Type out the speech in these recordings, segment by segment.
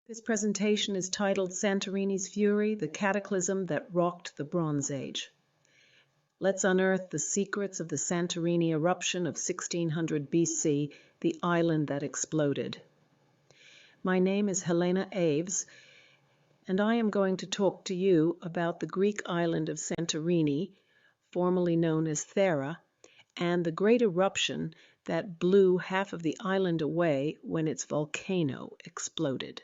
This presentation is titled Santorini's Fury, the Cataclysm that Rocked the Bronze Age. Let's unearth the secrets of the Santorini Eruption of 1600 BC, the island that exploded. My name is Helena Aves, and I am going to talk to you about the Greek island of Santorini, formerly known as Thera, and the great eruption that blew half of the island away when its volcano exploded.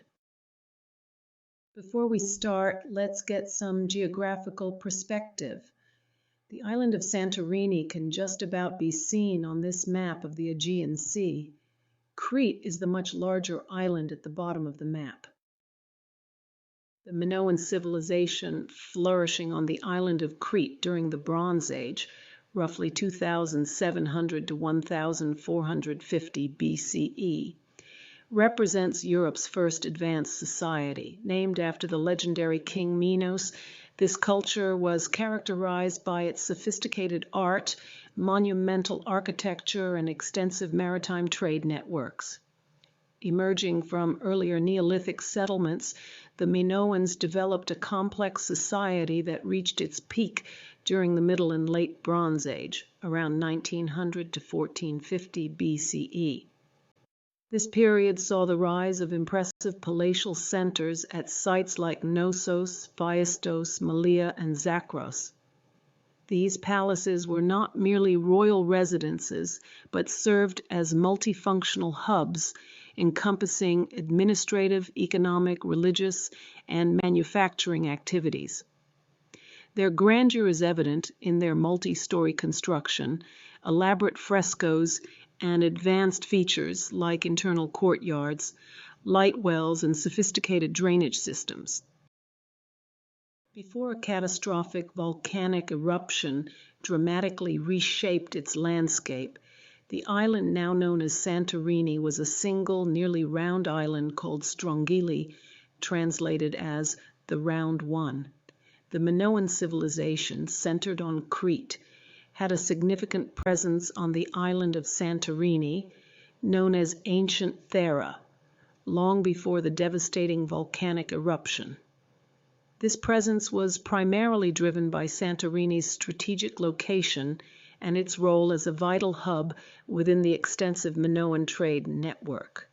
Before we start, let's get some geographical perspective. The island of Santorini can just about be seen on this map of the Aegean Sea. Crete is the much larger island at the bottom of the map. The Minoan civilization flourishing on the island of Crete during the Bronze Age, roughly 2700 to 1450 BCE, represents Europe's first advanced society. Named after the legendary King Minos, this culture was characterized by its sophisticated art, monumental architecture, and extensive maritime trade networks. Emerging from earlier Neolithic settlements, the Minoans developed a complex society that reached its peak during the Middle and Late Bronze Age, around 1900 to 1450 BCE. This period saw the rise of impressive palatial centers at sites like Knossos, Phaistos, Malea, and Zakros. These palaces were not merely royal residences, but served as multifunctional hubs encompassing administrative, economic, religious, and manufacturing activities. Their grandeur is evident in their multi-story construction, elaborate frescoes, and advanced features like internal courtyards, light wells, and sophisticated drainage systems. Before a catastrophic volcanic eruption dramatically reshaped its landscape, the island now known as Santorini was a single, nearly round island called Strongili, translated as the Round One. The Minoan civilization, centered on Crete, had a significant presence on the island of Santorini, known as ancient Thera, long before the devastating volcanic eruption. This presence was primarily driven by Santorini's strategic location and its role as a vital hub within the extensive Minoan trade network.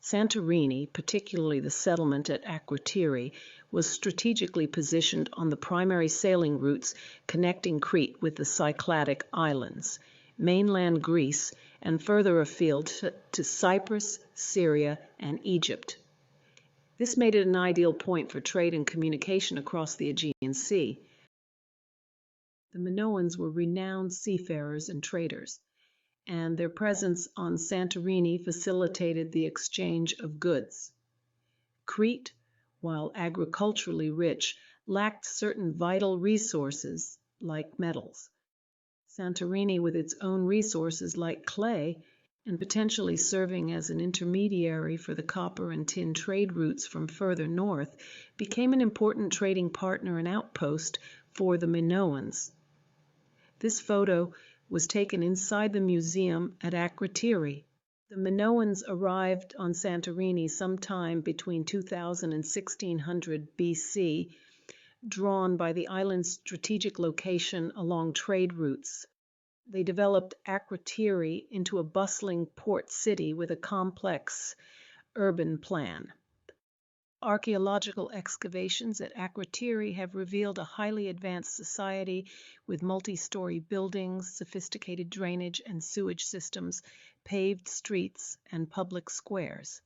Santorini, particularly the settlement at Akrotiri, was strategically positioned on the primary sailing routes connecting Crete with the Cycladic Islands, mainland Greece, and further afield to Cyprus, Syria, and Egypt. This made it an ideal point for trade and communication across the Aegean Sea. The Minoans were renowned seafarers and traders, and their presence on Santorini facilitated the exchange of goods. Crete, while agriculturally rich, lacked certain vital resources like metals. Santorini, with its own resources like clay, and potentially serving as an intermediary for the copper and tin trade routes from further north, became an important trading partner and outpost for the Minoans. This photo was taken inside the museum at Akrotiri. The Minoans arrived on Santorini sometime between 2000 and 1600 BC, drawn by the island's strategic location along trade routes. They developed Akrotiri into a bustling port city with a complex urban plan. Archaeological excavations at Akrotiri have revealed a highly advanced society with multi-story buildings, sophisticated drainage and sewage systems, paved streets, and public squares.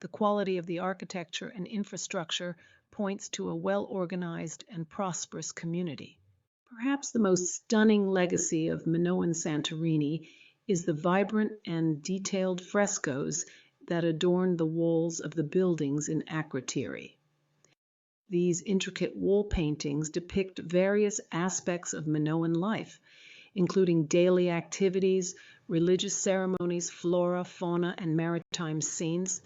The quality of the architecture and infrastructure points to a well-organized and prosperous community. Perhaps the most stunning legacy of Minoan Santorini is the vibrant and detailed frescoes that adorn the walls of the buildings in Akrotiri. These intricate wall paintings depict various aspects of Minoan life, including daily activities, religious ceremonies, flora, fauna, and maritime scenes.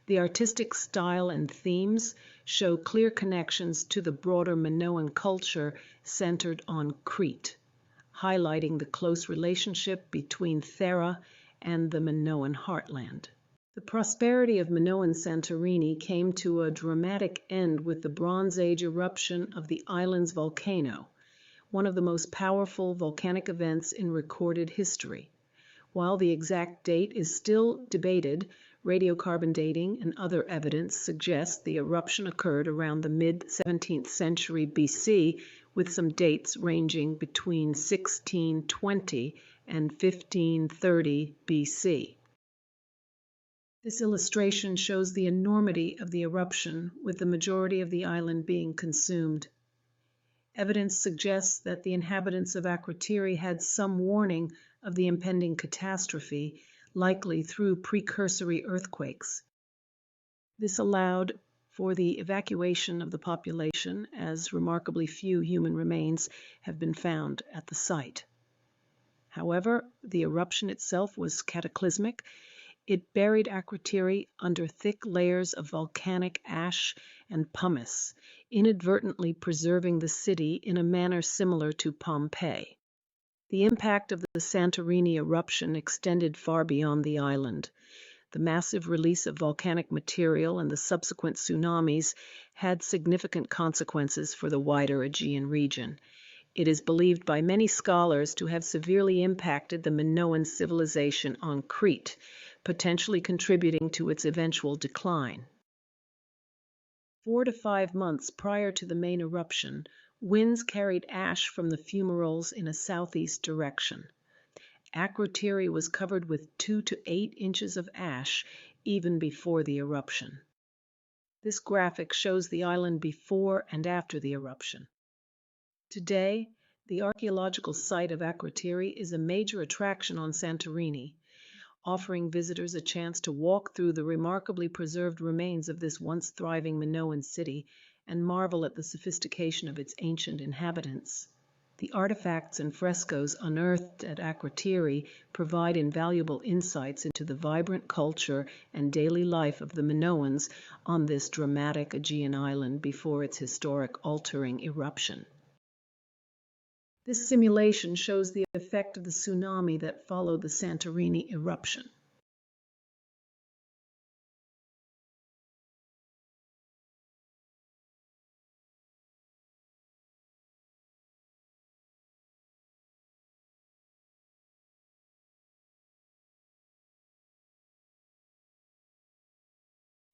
The artistic style and themes show clear connections to the broader Minoan culture centered on Crete, highlighting the close relationship between Thera and the Minoan heartland. The prosperity of Minoan Santorini came to a dramatic end with the Bronze Age eruption of the island's volcano, one of the most powerful volcanic events in recorded history. While the exact date is still debated, radiocarbon dating and other evidence suggests the eruption occurred around the mid-17th century BC, with some dates ranging between 1620 and 1530 BC. This illustration shows the enormity of the eruption, with the majority of the island being consumed. Evidence suggests that the inhabitants of Akrotiri had some warning of the impending catastrophe, likely through precursory earthquakes. This allowed for the evacuation of the population, as remarkably few human remains have been found at the site. However, the eruption itself was cataclysmic. It buried Akrotiri under thick layers of volcanic ash and pumice, inadvertently preserving the city in a manner similar to Pompeii. The impact of the Santorini eruption extended far beyond the island. The massive release of volcanic material and the subsequent tsunamis had significant consequences for the wider Aegean region. It is believed by many scholars to have severely impacted the Minoan civilization on Crete, potentially contributing to its eventual decline. 4 to 5 months prior to the main eruption, winds carried ash from the fumaroles in a southeast direction. Akrotiri was covered with 2 to 8 inches of ash even before the eruption. This graphic shows the island before and after the eruption. Today, the archaeological site of Akrotiri is a major attraction on Santorini, offering visitors a chance to walk through the remarkably preserved remains of this once thriving Minoan city and marvel at the sophistication of its ancient inhabitants. The artifacts and frescoes unearthed at Akrotiri provide invaluable insights into the vibrant culture and daily life of the Minoans on this dramatic Aegean island before its historic altering eruption. This simulation shows the effect of the tsunami that followed the Santorini eruption.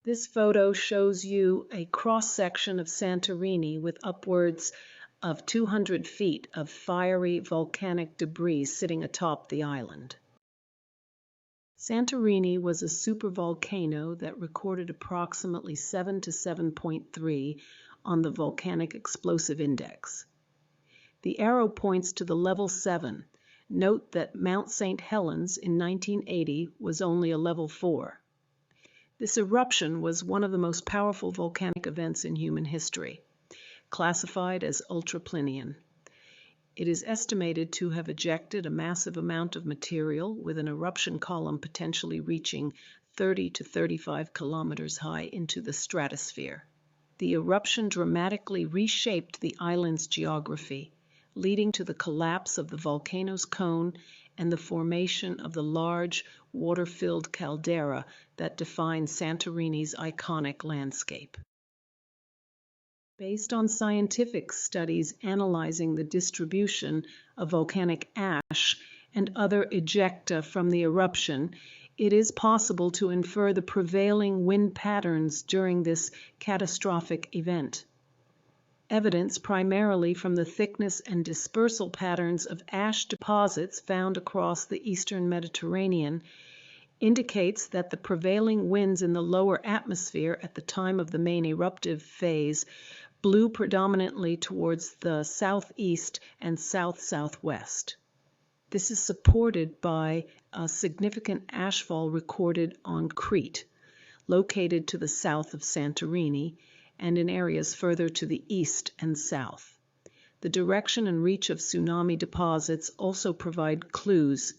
This photo shows you a cross-section of Santorini with upwards of 200 feet of fiery volcanic debris sitting atop the island. Santorini was a supervolcano that recorded approximately 7 to 7.3 on the Volcanic Explosive Index. The arrow points to the level 7. Note that Mount St. Helens in 1980 was only a level 4. This eruption was one of the most powerful volcanic events in human history, classified as ultraplinian. It is estimated to have ejected a massive amount of material, with an eruption column potentially reaching 30 to 35 kilometers high into the stratosphere. The eruption dramatically reshaped the island's geography, leading to the collapse of the volcano's cone and the formation of the large, water-filled caldera that defines Santorini's iconic landscape. Based on scientific studies analyzing the distribution of volcanic ash and other ejecta from the eruption, it is possible to infer the prevailing wind patterns during this catastrophic event. Evidence primarily from the thickness and dispersal patterns of ash deposits found across the eastern Mediterranean indicates that the prevailing winds in the lower atmosphere at the time of the main eruptive phase blew predominantly towards the southeast and south-southwest. This is supported by a significant ashfall recorded on Crete, located to the south of Santorini, and in areas further to the east and south. The direction and reach of tsunami deposits also provide clues,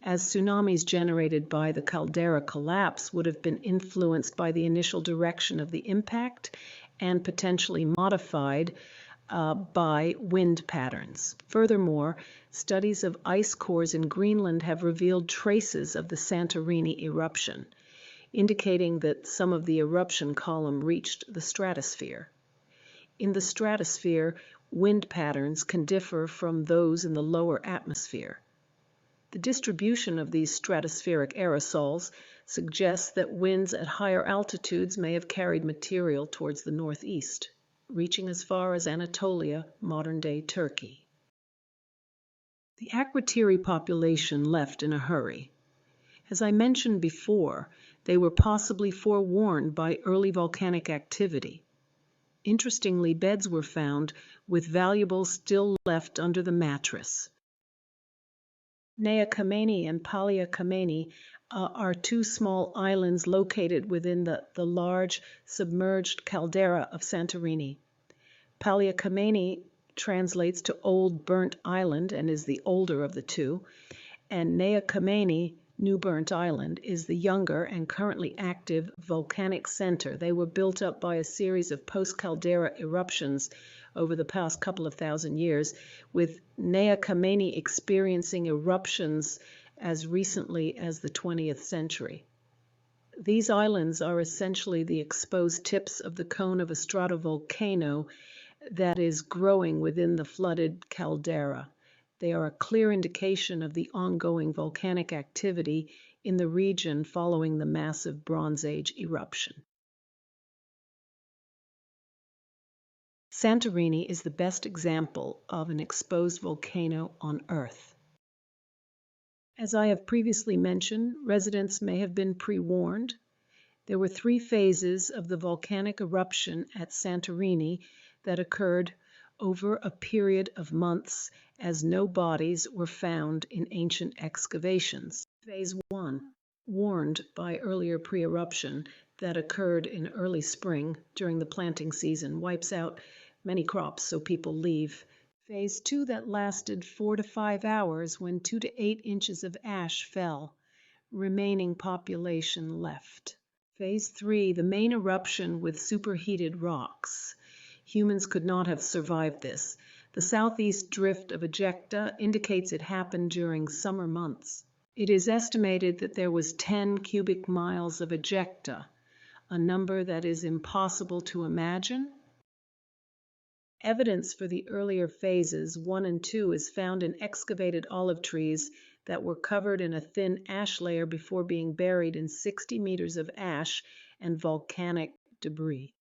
as tsunamis generated by the caldera collapse would have been influenced by the initial direction of the impact and potentially modified by wind patterns. Furthermore, studies of ice cores in Greenland have revealed traces of the Santorini eruption. indicating that some of the eruption column reached the stratosphere. In the stratosphere, wind patterns can differ from those in the lower atmosphere. The distribution of these stratospheric aerosols suggests that winds at higher altitudes may have carried material towards the northeast, reaching as far as Anatolia, modern-day Turkey. The Akrotiri population left in a hurry. As I mentioned before, they were possibly forewarned by early volcanic activity. Interestingly, beds were found with valuables still left under the mattress. Nea Kameni and Palia Kameni are two small islands located within the large submerged caldera of Santorini. Palia Kameni translates to Old Burnt Island and is the older of the two, and Nea Kameni, New Burnt Island, is the younger and currently active volcanic center. They were built up by a series of post-caldera eruptions over the past couple of thousand years, with Nea Kameni experiencing eruptions as recently as the 20th century. These islands are essentially the exposed tips of the cone of a stratovolcano that is growing within the flooded caldera. They are a clear indication of the ongoing volcanic activity in the region following the massive Bronze Age eruption. Santorini is the best example of an exposed volcano on Earth. As I have previously mentioned, residents may have been pre-warned. There were 3 phases of the volcanic eruption at Santorini that occurred over a period of months, as no bodies were found in ancient excavations. Phase 1, warned by earlier pre-eruption that occurred in early spring during the planting season, wipes out many crops, so people leave. Phase 2 that lasted 4 to 5 hours when 2 to 8 inches of ash fell. Remaining population left. Phase 3, the main eruption with superheated rocks. Humans could not have survived this. The southeast drift of ejecta indicates it happened during summer months. It is estimated that there was 10 cubic miles of ejecta, a number that is impossible to imagine. Evidence for the earlier phases, 1 and 2, is found in excavated olive trees that were covered in a thin ash layer before being buried in 60 meters of ash and volcanic debris.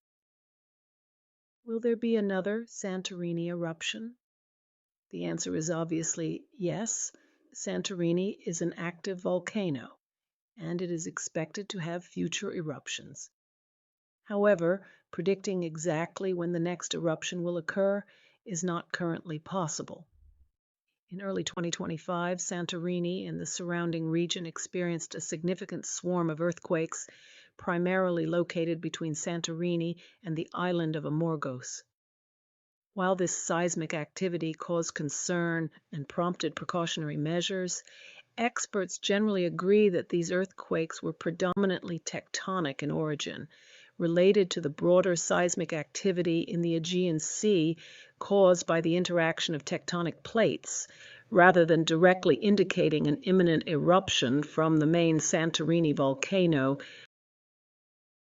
Will there be another Santorini eruption? The answer is obviously yes. Santorini is an active volcano, and it is expected to have future eruptions. However, predicting exactly when the next eruption will occur is not currently possible. In early 2025, Santorini and the surrounding region experienced a significant swarm of earthquakes, primarily located between Santorini and the island of Amorgos. While this seismic activity caused concern and prompted precautionary measures, experts generally agree that these earthquakes were predominantly tectonic in origin, related to the broader seismic activity in the Aegean Sea caused by the interaction of tectonic plates, rather than directly indicating an imminent eruption from the main Santorini volcano.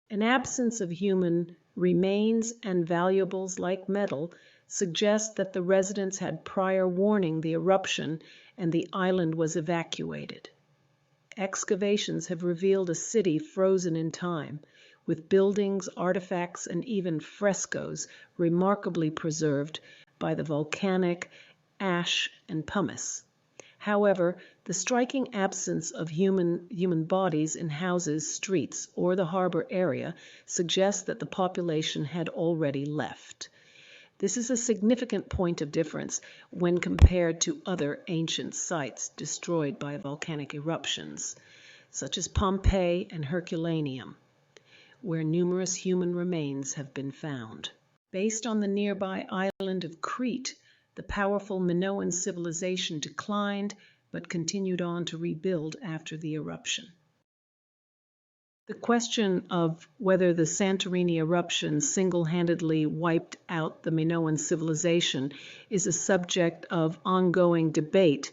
An absence of human remains and valuables like metal suggests that the residents had prior warning the eruption and the island was evacuated. Excavations have revealed a city frozen in time, with buildings, artifacts, and even frescoes remarkably preserved by the volcanic ash and pumice. However, the striking absence of human bodies in houses, streets, or the harbor area suggests that the population had already left. This is a significant point of difference when compared to other ancient sites destroyed by volcanic eruptions, such as Pompeii and Herculaneum, where numerous human remains have been found. Based on the nearby island of Crete, the powerful Minoan civilization declined but continued on to rebuild after the eruption. The question of whether the Santorini eruption single-handedly wiped out the Minoan civilization is a subject of ongoing debate,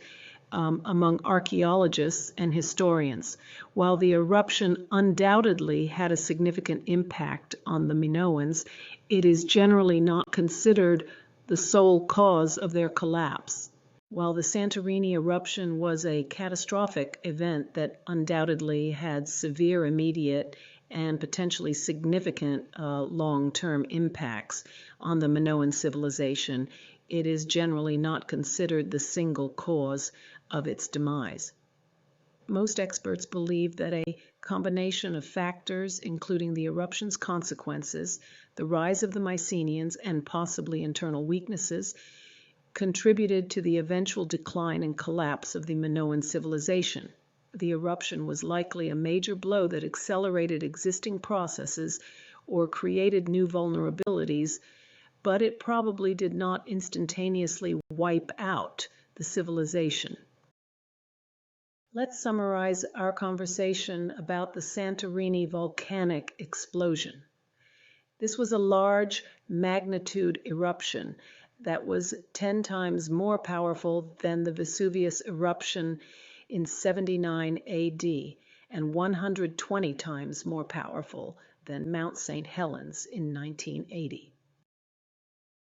among archaeologists and historians. While the eruption undoubtedly had a significant impact on the Minoans, it is generally not considered the sole cause of their collapse. While the Santorini eruption was a catastrophic event that undoubtedly had severe immediate and potentially significant long-term impacts on the Minoan civilization, it is generally not considered the single cause of its demise. Most experts believe that a combination of factors, including the eruption's consequences, the rise of the Mycenaeans, and possibly internal weaknesses, contributed to the eventual decline and collapse of the Minoan civilization. The eruption was likely a major blow that accelerated existing processes or created new vulnerabilities, but it probably did not instantaneously wipe out the civilization. Let's summarize our conversation about the Santorini volcanic explosion. This was a large magnitude eruption that was 10 times more powerful than the Vesuvius eruption in 79 AD and 120 times more powerful than Mount St. Helens in 1980.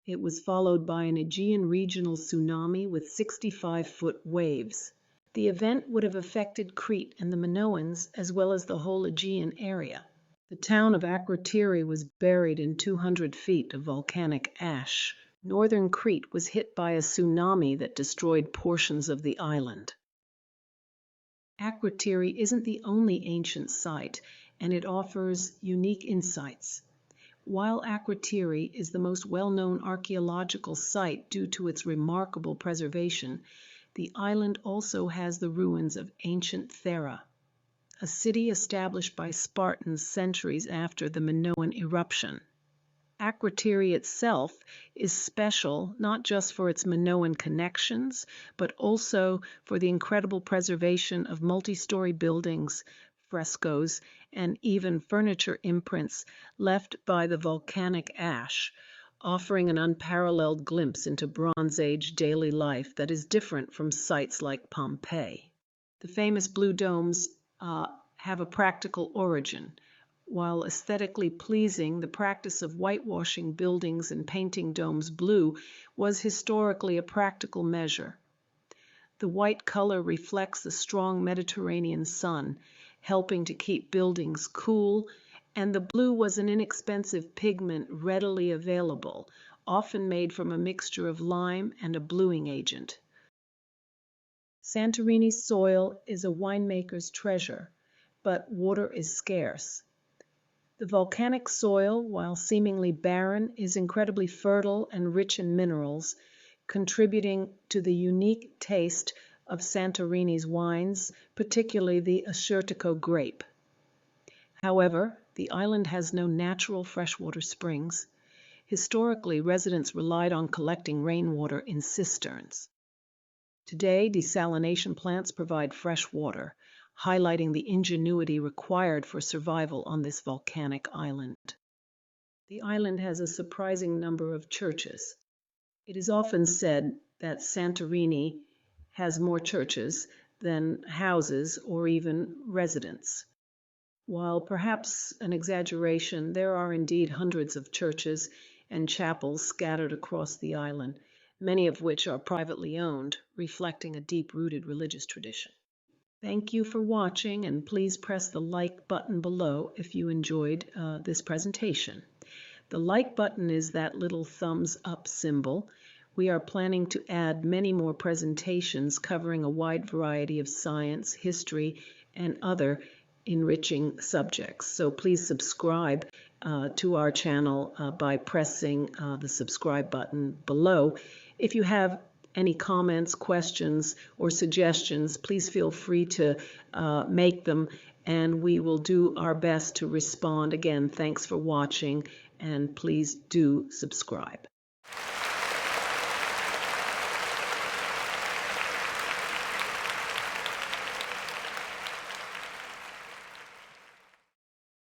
It was followed by an Aegean regional tsunami with 65-foot waves. The event would have affected Crete and the Minoans as well as the whole Aegean area. The town of Akrotiri was buried in 200 feet of volcanic ash. Northern Crete was hit by a tsunami that destroyed portions of the island. Akrotiri isn't the only ancient site, and it offers unique insights. While Akrotiri is the most well-known archaeological site due to its remarkable preservation, the island also has the ruins of ancient Thera, a city established by Spartans centuries after the Minoan eruption. Akrotiri itself is special not just for its Minoan connections, but also for the incredible preservation of multi-story buildings, frescoes, and even furniture imprints left by the volcanic ash, offering an unparalleled glimpse into Bronze Age daily life that is different from sites like Pompeii. The famous blue domes have a practical origin. While aesthetically pleasing, the practice of whitewashing buildings and painting domes blue was historically a practical measure. The white color reflects the strong Mediterranean sun, helping to keep buildings cool, and the blue was an inexpensive pigment readily available, often made from a mixture of lime and a bluing agent. Santorini's soil is a winemaker's treasure, but water is scarce. The volcanic soil, while seemingly barren, is incredibly fertile and rich in minerals, contributing to the unique taste of Santorini's wines, particularly the Assyrtiko grape. However, the island has no natural freshwater springs. Historically, residents relied on collecting rainwater in cisterns. Today, desalination plants provide fresh water, highlighting the ingenuity required for survival on this volcanic island. The island has a surprising number of churches. It is often said that Santorini has more churches than houses or even residents. While perhaps an exaggeration, there are indeed hundreds of churches and chapels scattered across the island, many of which are privately owned, reflecting a deep-rooted religious tradition. Thank you for watching, and please press the like button below if you enjoyed this presentation. The like button is that little thumbs up symbol. We are planning to add many more presentations covering a wide variety of science, history, and other enriching subjects. So please subscribe to our channel by pressing the subscribe button below. If you have any comments, questions, or suggestions, please feel free to make them, and we will do our best to respond. Again, thanks for watching, and please do subscribe.